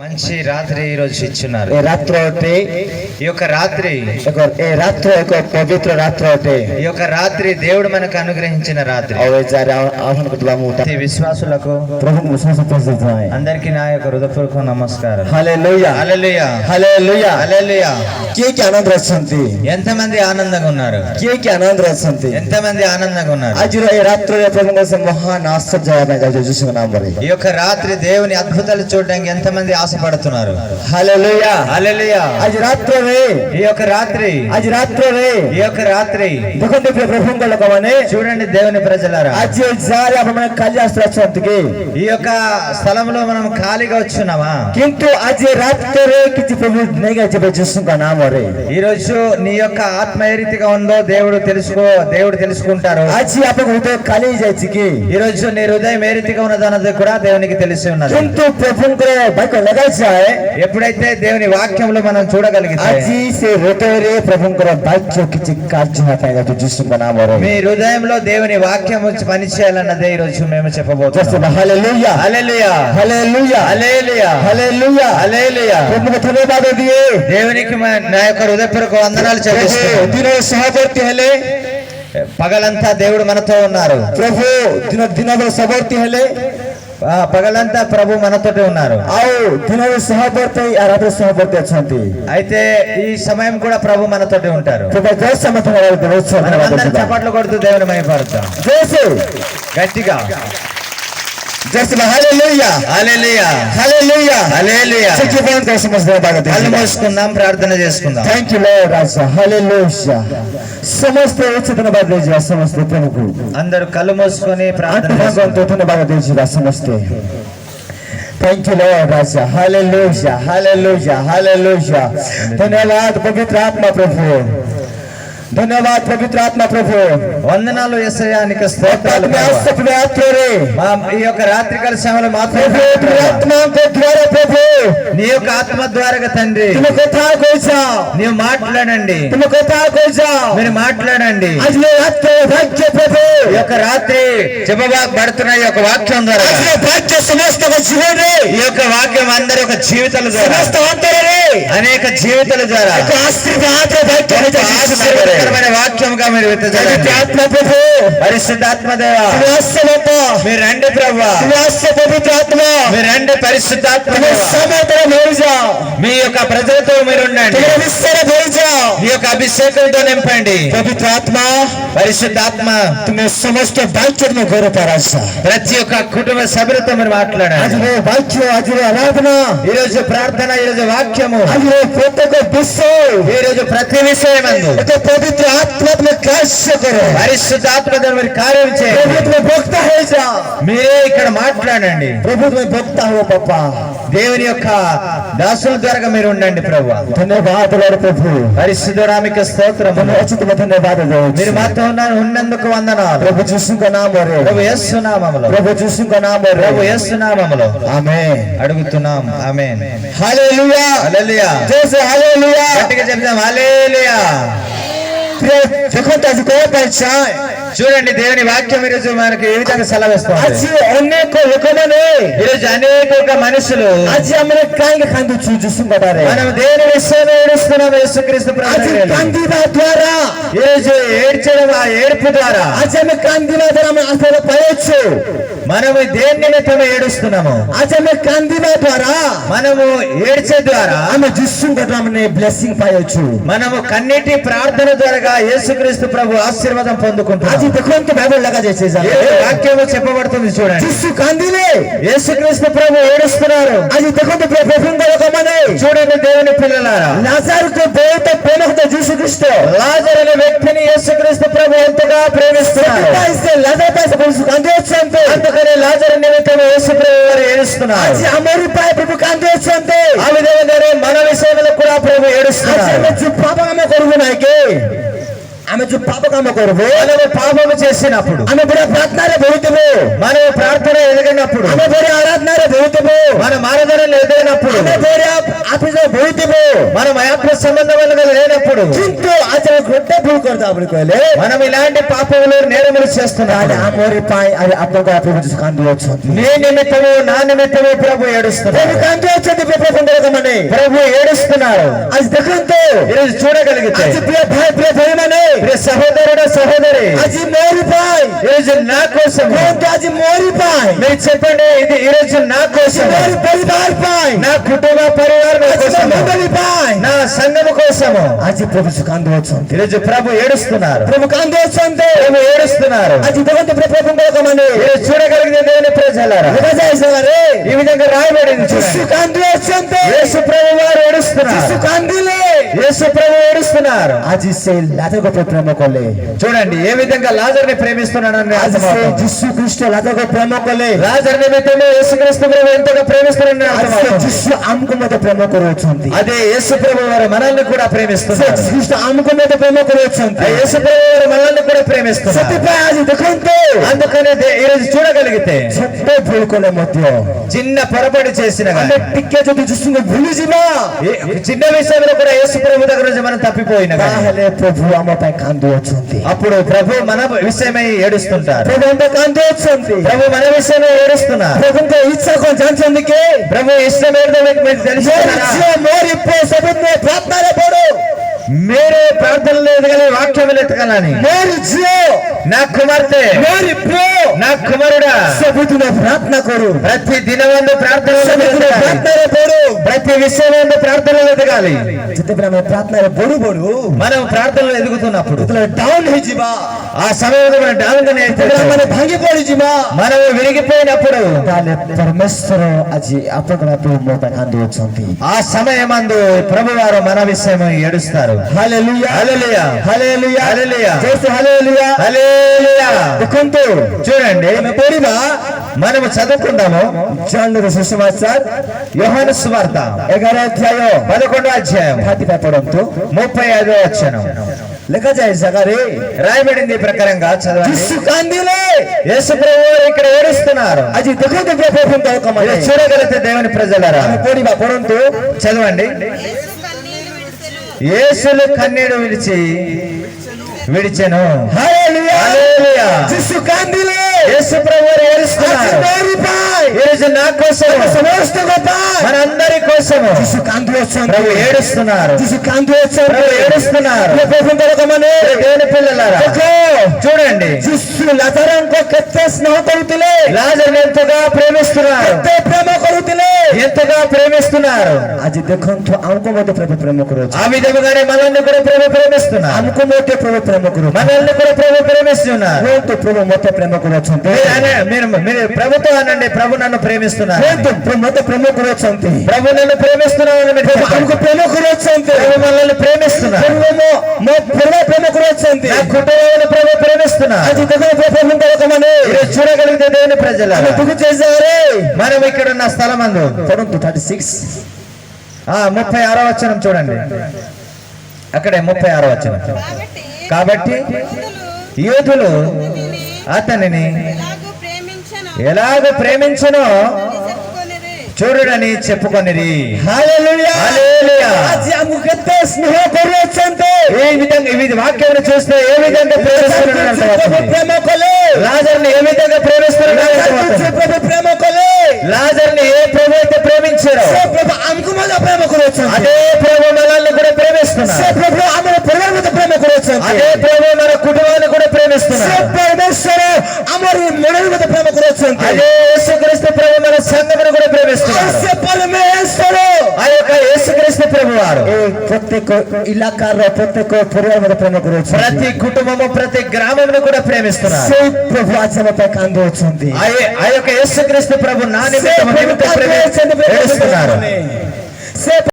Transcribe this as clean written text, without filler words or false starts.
మంచి రాత్రి ఈ రోజు ఇచ్చున్నారు. ଏ ରାତ୍ର ଅଟେ, ఈ యొక్క రాత్రి ଏ ରାତ୍ର ଏକ ପବିତ୍ର ରାତ୍ର ଅଟେ। ఈ యొక్క రాత్రి దేవుడు మనకు అనుగ్రహించిన రాత్రి. ଆଉ ଏ ଯାରେ ଆହ୍ୱାନ କରୁଥିବା ମୁଁ ప్రతి విశ్వాసులకు ପ୍ରଭୁଙ୍କୁ ବିଶ୍ୱାସ କରିଥାଏ। అందరికీ నా యొక్క హృదయపూర్వక నమస్కారం. ହାଲେଲୁୟା హల్లెలూయా ହାଲେଲୁୟା। హల్లెలూయా. କିଏ କିଏ ଆନନ୍ଦରେ ଅଛନ୍ତି? ఎంతమంది ఆనందంగా ఉన్నారు? କିଏ କିଏ ଆନନ୍ଦରେ ଅଛନ୍ତି? ఎంతమంది ఆనందంగా ఉన్నారు? ଆଜିର ଏ ରାତ୍ରରେ ପ୍ରଭୁଙ୍କ ସେ ମହାନ ଆଶ୍ଚର୍ଯ୍ୟ ହେବା ପାଇଁ ଯାଉଛୁ ଯୀଶୁଙ୍କ ନାମରେ। ఈ యొక్క రాత్రి దేవుని అద్భుతాలు చూడడానికి ఎంతమంది ఆశపడుతున్నారు? ହାଲେଲୁୟା హల్లెలూయా. ଆଜି ରାତ୍ରରେ, ఈ యొక్క రాత్రి ଆଜି ରାତ୍ରରେ ఈ యొక్క రాత్రి ଦେଖନ୍ତୁ ପ୍ରିୟ ପ୍ରଭୁଙ୍କ ଲୋକମାନେ, చూడండి దేవుని ప్రజలారా, ଆଜି ଏ ଯାରେ ଆପଣମାନେ ଖାଲି ଆଶ୍ରୟ ଅଛନ୍ତି କି? ఈ యొక్క స్థలంలో మనం ఖాళీగా వచ్చున్నామా? କିନ୍ତୁ ଆଜି ରାତ୍ରରେ କିଛି ପ୍ରଭୁ ନେଇକି ଯିବେ ଯୀଶୁଙ୍କ ନାମରେ। ఈ రోజు నీ యొక్క ఆత్మ ఏ రీతిగా ఉందో దేవుడు తెలుసుకుంటారు. ଆଜି ଆପଣଙ୍କ ହୃଦୟ ଖାଲି ହେଇଯାଇଛି କି? ఈ రోజు నీ హృదయం ఏ రీతిగా ఉన్నదన్నది కూడా దేవునికి తెలిసి ఉన్నది. କିନ୍ତୁ ପ୍ରଭୁଙ୍କର ବାକ୍ୟ ଲଗାଇଥାଏ, ఎప్పుడైతే దేవుని వాక్యంలో మనం చూడగలిగితే ଆଜି ସେ ହୃଦୟରେ ପ୍ରଭୁଙ୍କର ବାକ୍ୟ କିଛି କାର୍ଯ୍ୟ ହେବା ପାଇଁ ଯାଉଛି ଯୀଶୁଙ୍କ ନାମରେ। మీ హృదయంలో దేవుని వాక్యం పని చేయాలన్నదే ఈ రోజు మేము చెప్పబోతున్నాం. ହାଲେଲୁୟା హల్లెలూయా ହାଲେଲୁୟା హల్లెలూయా ହାଲେଲୁୟା హల్లెలూయా. ପ୍ରଭୁଙ୍କୁ ଧନ୍ୟବାଦ ଦିଏ। దేవునికి నా యొక్క హృదయపూర్వక వందనాలు చెల్లిస్తున్నాను. ଦିନରେ ସହବର୍ତ୍ତୀ ହେଲେ, పగలంతా దేవుడు మనతో ఉన్నారు. ପ୍ରଭୁ ଦିନବେଳେ ସହବର୍ତ୍ତୀ ହେଲେ, పగలంతా ప్రభు మనతోటి ఉన్నారు. ଆଉ ଦିନରେ ସହବର୍ତ୍ତୀ ରାତିରେ ସହବର୍ତ୍ତୀ ଅଛନ୍ତି। అయితే ఈ సమయం కూడా ప్రభు మనతోటి ఉంటారు. జయసే చప్పట్లు కొడుతూ దేవుని మహిమపడతాం గట్టిగా. హల్లెలూయా హల్లెలూయా హల్లెలూయా హల్లెలూయా. కళ్ళు మూసుకుందాం, ప్రార్థన చేసుకుందాం. థ్యాంక్ యూ లార్డ్ రాజా. హల్లెలూయా. సమస్త ధన్యవాద దేజీవా సమస్త ప్రభుకు. అందరూ కళ్ళు మూసుకొని ప్రార్థన భగవంతుడు ధన్యవాద దేజీవా సమస్త. Thank you Lord Raja. Hallelujah hallelujah hallelujah. धन्यवाद पवित्र आत्मा प्रभु, धन्यवाद पवित्र आत्मा प्रभु। వందనాలు యేసయ్యా, నీకు స్తోత్రాలు. ఈ యొక్క రాత్రికాల సమయంలో మాత్రమే నీ యొక్క ఆత్మ ద్వారా తండ్రి నీవు మాట్లాడండి, మీరు మాట్లాడండి. ఈ యొక్క రాత్రి చెప్పబడుతున్న ఈ యొక్క వాక్యం ద్వారా ఈ యొక్క వాక్యం అందరి యొక్క జీవితాల ద్వారా అనేక జీవితాల ద్వారా వాక్యంగా మీరు పరిశుద్ధాత్మ దేవా మీరు రండి ప్రభా, మీరు రండి పరిశుద్ధాత్మ. మీ యొక్క ప్రజలతో మీరు ఉండండి, మీ యొక్క అభిషేకంతో నింపండి. పవిత్రాత్మ పరిశుద్ధాత్మ సమస్త బాధ్యత గౌరవపరాశ ప్రతి ఒక్క కుటుంబ సభ్యులతో మీరు మాట్లాడండి. ఈ రోజు ప్రార్థన, ఈ రోజు వాక్యము, ఈ రోజు ప్రతి విషయం पवित्र आत्मा में कार्य करो, పరిశుద్ధాత్మ మీరు కార్యం చేయండి. మీరే ఇక్కడ మాట్లాడండి. ప్రభుత్వం భక్తా హో పప్పా, దేవుని యొక్క దాసుల ద్వారా మీరు ఉండండి ప్రభు. ధన్యవాదాలు ప్రభు. పరిశుద్ధరామిక స్తోత్రం, ధన్యవాదాలు. మీరు మాతో ఉన్నందుకు వందనాలు ప్రభు. యీశుଙ୍କ నామములో, ప్రభు యేసు నామములో, ప్రభు యీశుଙ୍କ నామములో, ప్రభు యేసు నామములో ఆమేన్ అడుగుతున్నాం. ఆమేన్. హల్లెలూయా హల్లెలూయా. జై హల్లెలూయా. గట్టిగా చెప్దాం హల్లెలూయా. చూడండి దేవుని వాక్యం ఈరోజు మనకి ఏ విధంగా సెలవిస్తుంది. ఈరోజు అనేక మనుషులు మనం దేవుని విషయంలో ఏడుస్తున్నాం. యేసుక్రీస్తు ద్వారా ఈరోజు ఏడ్చడం, ఆ ఏడుపు ద్వారా మనము దేని నిమిత్తం ఏడుస్తున్నాము? మనము ఏడ్చే ద్వారా బ్లెస్సింగ్ పాయొచ్చు. మనము కన్నీటి ప్రార్థన ద్వారా యేసుక్రీస్తు ప్రభు ఆశీర్వాదం పొందుకుంటాం. వాక్యము చెప్పబడుతుంది చూడండి. యేసుక్రీస్తు ప్రభు ఏడుస్తున్నారు. చూడండి దేవుని పిల్లలారా, లాజరుతో లాజరు అనే వ్యక్తిని యేసుక్రీస్తు ప్రభు ఎంతగా ప్రేమిస్తున్నారు. అందుకని లాజరు నిమిత్తం యేసు ప్రభు వారు ఏడుస్తున్నారు. ఆ విధంగానే మన విషయంలో కూడా ప్రభు ఏడుస్తున్నారు. ఆమె పాపకామ కొరకు మనము పాపము చేసినప్పుడు, ఆమె ప్రార్థన బోధము, మనము ప్రార్థన ఎదగినప్పుడు, ఆమె ఆరాధన బోధము, మన ఆరాధనలు ఎదగినప్పుడు, ଆତ୍ମୀୟ ହୋଇଥିବ మనం ఆత్మ సంబంధములుగా లేనప్పుడు କିନ୍ତୁ ଆଜି ଗୋଟେ ଭୁଲ କରିଦେବା ବୋଲି କହିଲେ మనం ఇలాంటి పాపములు నేరములు చేస్తున్నాము ଆମରି ପାଇଁ ଆଜି ଆପଣଙ୍କ ପ୍ରଭୁ ଯୀଶୁ କାନ୍ଦି ଅଛନ୍ତି నీ నిమిత్తము నా నిమిత్తము ప్రభు ఏడుస్తున్నారు ପ୍ରଭୁ କାନ୍ଦି ଅଛନ୍ତି ମାନେ ప్రభు ఏడుస్తున్నారు ଆଜି ଦେଖନ୍ତୁ ఈరోజు చూడగలిగితే ଆଜି ପ୍ରିୟ ଭାଇ ମାନେ ప్రియ సహోదరుడు సహోదరి ଆଜି ମୋରି ପାଇଁ ఈరోజు నా కోసం କୁହନ୍ତୁ ଆଜି ମୋରି ପାଇଁ మీరు చెప్పండి ఇది ఈరోజు నా కోసం ମୋରି ପରିବାର ପାଇଁ నా కుటుంబ పరివారం కోసం మండలి ପାଇଁ నా సంఘము కోసము ଆଜି ପ୍ରଭୁ ଯୀଶୁ କାନ୍ଦି ଅଛନ୍ତି ఈరోజు ప్రభు ఏడుస్తున్నారు ପ୍ରଭు କାନ୍ଦି ଅଛନ୍ତି ప్రభు ఏడుస్తున్నారు ଆଜି ଦେଖନ୍ତୁ ప్రభుଙ୍କ ମାନେ ఈరోజు చూడగలిగిన దేవుని ప్రజలారా ఈ ఈ విధంగా రాయబడింది ଯୀଶు చూడండి. କାନ୍ଦି ଅଛନ୍ତି యేసు ప్రభు వారు ఏడుస్తున్నారు ଯୀଶు କାନ୍ଦିଲେ యేసు ప్రభు ఏడుస్తున్నారు ଆଜି ସେ ଲାଜକ ପ୍ରେମ କଲେ చూడండి ఏ విధంగా లాజర్ని ప్రేమిస్తున్నాడని ଆଜି ସେ అర్థమవుతుంది. ଯୀଶୁ ଖ୍ରୀଷ୍ଟ ଲାଜକ ପ୍ରେମ କଲେ లాజర్ నిమిత్తము యేసుక్రీస్తు ప్రభు ఎంతగా ప్రేమిస్తున్నాడని ଆଜି ସେ అర్థమవుతుంది. ଯୀଶୁ ଆମକୁ ମଧ୍ୟ ପ୍ରେମ କରୁଅଛନ୍ତି అదే యేసు ప్రభు వారు మనల్ని కూడా ସେ ప్రేమిస్తున్నారు ଖ୍ରୀଷ୍ଟ ଆମକୁ ମଧ୍ୟ ప్రేమ କରୁଅଛନ୍ତି ఆ యేసు ప్రభు వారు మనల్ని కూడా ప్రేమిస్తున్నారు ସେଥିପାଇଁ ଆଜି ଦେଖନ୍ତୁ అందుకనే ఈరోజు చూడగలిగితే ଛୋଟ ଭୁଲ କଲେ ମଧ୍ୟ చిన్న పొరపాటు చేసిన ଆମେ ଟିକେ ଯଦି ଯୀଶୁଙ୍କୁ ଭୁଲିଯିବା చిన్న విషయంలో కూడా యేసు ప్రభు దగ్గర నుంచి మనం తప్పిపోయిన ତାହେଲେ ପ୍ରଭୁ ଆମ ପାଇଁ କାନ୍ଦୁଅଛନ୍ତି అప్పుడు ప్రభు మన విషయమై ఏడుస్తుంటారు ପ୍ରଭୁ ଆମ ପାଇଁ କାନ୍ଦୁଅଛନ୍ତି ప్రభు మన విషయమై ఏడుస్తున్నారు ପ୍ରଭୁଙ୍କ ଇଚ୍ଛା କଣ ଜାଣିଛନ୍ତି କି ప్రభు ఇష్టం ఏంటో మీకు తెలుసు ମୋରି ପୁଅ ସବୁଦିନ ପ୍ରାର୍ଥନାରେ ପଢୁ మీరే ప్రార్థనలు ఎదగాలి వాక్యములు ఎత్తగాలని ମୋରି ଝିଅ నా కుమార్తె ମୋରି ପୁଅ నా కుమారుడా ସବୁଦିନ ପ୍ରାର୍ଥନା କରୁ ప్రతి దినమందు ప్రార్థనలు ସବୁଦିନ ఎదగాలి. ପ୍ରାର୍ଥନାରେ ପଢୁ ప్రతి విషయమందు ప్రార్థనలు ఎదగాలి ଯେତେବେଳେ ଆମେ ପ୍ରାର୍ଥନାରେ ପଢୁ ପଢୁ మనం ప్రార్థనలు ఎదుగుతున్నప్పుడు ଯେତେବେଳେ ଡାଉନ ହେଇଯିବା ఆ సమయంలో మనం డౌన్ ଯେତେବେଳେ ଆମେ ଭାଙ୍ଗି ପଡିଯିବା మనం విరిగిపోయినప్పుడు ତାହେଲେ ପରମେଶ୍ୱର ଆଜି ଆପଣଙ୍କ ପ୍ରଭୁ ମୋ ପାଇଁ କାନ୍ଦୁଅଛନ୍ତି ఆ సమయమందు ప్రభు వారు మన విషయమై ఏడుస్తారు. ହାଲେଲୁୟା హల్లెలూయా ହାଲେଲୁୟା హల్లెలూయా ଜୋରସେ ହାଲେଲୁୟା హల్లెలూయా. ଦେଖନ୍ତୁ చూడండి ଆମେ ପଢିବା మనము చదువుకుందాము ଜଣର ସୁସମାଚାର యోహాను సువార్త 11 ଅଧ୍ୟାୟ 11వ అధ్యాయం 35 పడంతు 35వ వచనం ଲେଖାଯାଏ ଜାଗାରେ రాయబడింది ఈ ప్రకారంగా చదవండి. ଯୀଶୁ କାନ୍ଦିଲେ యేసు ప్రభువు ఇక్కడ ఏడుస్తున్నారు. ଆଜି ଦେଖନ୍ତୁ ପ୍ରଭୁଙ୍କ ఇది ଲୋକମାନେ చూడగలిగితే దేవుని ప్రజలారా ଆମେ ପଢିବା ପଢନ୍ତୁ చదవండి. యేసులు కన్నీరు విడిచెను. ହାଲେଲୁୟା హల్లెలూయా. ଯୀଶୁ କାନ୍ଦିଲେ యేసు ప్రభువు ଆଜି ఏడుస్తున్నారు. ମୋରି ପାଇଁ ఈ రోజు నా కోసం ସମସ୍ତଙ୍କ ପାଇଁ మనందరి కోసం ଯୀଶు କାନ୍ଦୁଅଛନ୍ତି ప్రభు ఏడుస్తున్నారు. ଯୀଶు କାନ୍ଦୁଅଛନ୍ତି ప్రభు ఏడుస్తున్నారు. ପ୍ରଭୁଙ୍କ ଲୋକମାନେ దేవుని పిల్లలారా ଦେଖ చూడండి, ଯୀଶୁ ଲାଜାରଙ୍କ କେତେ ସ୍ନେହ କରୁଥିଲେ లాజరుని ఎంతగా ప్రేమిస్తున్నారు, କେତେ ପ୍ରେମ କରୁଥିଲେ ఎంతగా ప్రేమిస్తున్నారు. ଆଜି ଦେଖନ୍ତୁ ଆମକୁ ମଧ୍ୟ ପ୍ରଭୁ ପ୍ରେମ କରୁଅଛି ఆ విధముగానే మనల్ని కూడా ప్రభు ప్రేమిస్తున్నారు. ଆମକୁ ମଧ୍ୟ ପ୍ରଭୁ ପ୍ରେମ କରୁଅଛି మనల్ని కూడా ప్రభు ప్రేమిస్తున్నారు. କୁହନ୍ତୁ ପ୍ରଭୁ ମୋତେ ପ୍ରେମ କରୁଅଛନ୍ତି మీరు ప్రభుతో అనండి, ప్రభు నన్ను ప్రేమిస్తున్నారు. କୁହନ୍ତୁ ପ୍ରଭୁ ମୋତେ ପ୍ରେମ କରୁଅଛନ୍ତି ప్రభు నన్ను ప్రేమిస్తున్నారని మీరు ପ୍ରଭୁ చెప్పండి. ଆମକୁ ପ୍ରେମ କରୁଅଛନ୍ତି ప్రభు మనల్ని ప్రేమిస్తున్నారు. ପ୍ରଭୁ ମୋ ପରିବାର ପ୍ରେମ କରୁଅଛନ୍ତି నా కుటుంబాన్ని ప్రభు ప్రేమిస్తున్నారు. ଆଜି ଦେଖନ୍ତୁ ପ୍ରଭୁଙ୍କ ଲୋକମାନେ ఈరోజు చూడగలిగితే దేవుని ప్రజలు ଆମେ ଦୁଃଖ చేసారే మనం ఇక్కడ ఉన్న స్థలమందు పడంతు 36 36వ వచనం చూడండి. అక్కడే 36వ వచనం. కాబట్టి యూదులు అతనిని ఎలాగ ప్రేమించనో చూడుడని చెప్పుకొనిరి. హల్లెలూయా హల్లెలూయా. ଆଜି ଆମକୁ କେତେ ସ୍ନେହ କରୁଅଛନ୍ତି ఏ విధంగా ఈ వాక్యం చూస్తే ఏ విధంగా ప్రేమిస్తున్నాడని ପ୍ରଭୁ అర్థమవుతుంది. ପ୍ରେమ కలే లాజర్ని ఏ విధంగా ప్రేమిస్తున్నాడని అర్థమవుతుంది. ପ୍ରଭୁ ପ୍ରେమ కలే లాజర్ని ఏ ప్రభు అయితే ప్రేమించారో ସେ ପ୍ରଭు ଆମକୁ ମଧ୍ୟ ପ୍ରେమ କରୁଅଛନ୍ତି అదే ప్రభు మనల్ని కూడా ప్రేమిస్తున్నారు. ସେ ପ୍ରଭు ଆମର ପରିବାର ମଧ୍ୟ ପ୍ରେమ କରୁଅଛନ୍ତି అదే ప్రభు మన కుటుంబాన్ని కూడా ସେ ప్రేమిస్తున్నారు. ପରମେଶ୍ୱର ଆମର ମନରେ ମଧ୍ୟ ପ୍ରେମ କରୁଅଛନ୍ତି అదే యేసుక్రీస్తు ప్రభు మన సంఘమును కూడా ଆଉ ప్రేమిస్తున్నారు. ସେ ପରମେଶ୍ୱର ఆ యొక్క యేసుక్రీస్తు ప్రభు వారు ଏ ପ୍ରତ୍ୟେକ ଇଲାକାର ପ୍ରତ୍ୟେକ ପରିବାର ମଧ୍ୟ ପ୍ରେମ କରୁଅଛନ୍ତି ప్రతి కుటుంబము ప్రతి గ్రామమును కూడా ప్రేమిస్తున్నారు. ସେଇ ପ୍ରଭୁ ଆଜି ଆମ ପାଇଁ କାନ୍ଦୁଅଛନ୍ତି ఆ యొక్క యేసుక్రీస్తు ప్రభు నా నిమిత్తము ସେ ఏడుస్తున్నారు. ସେ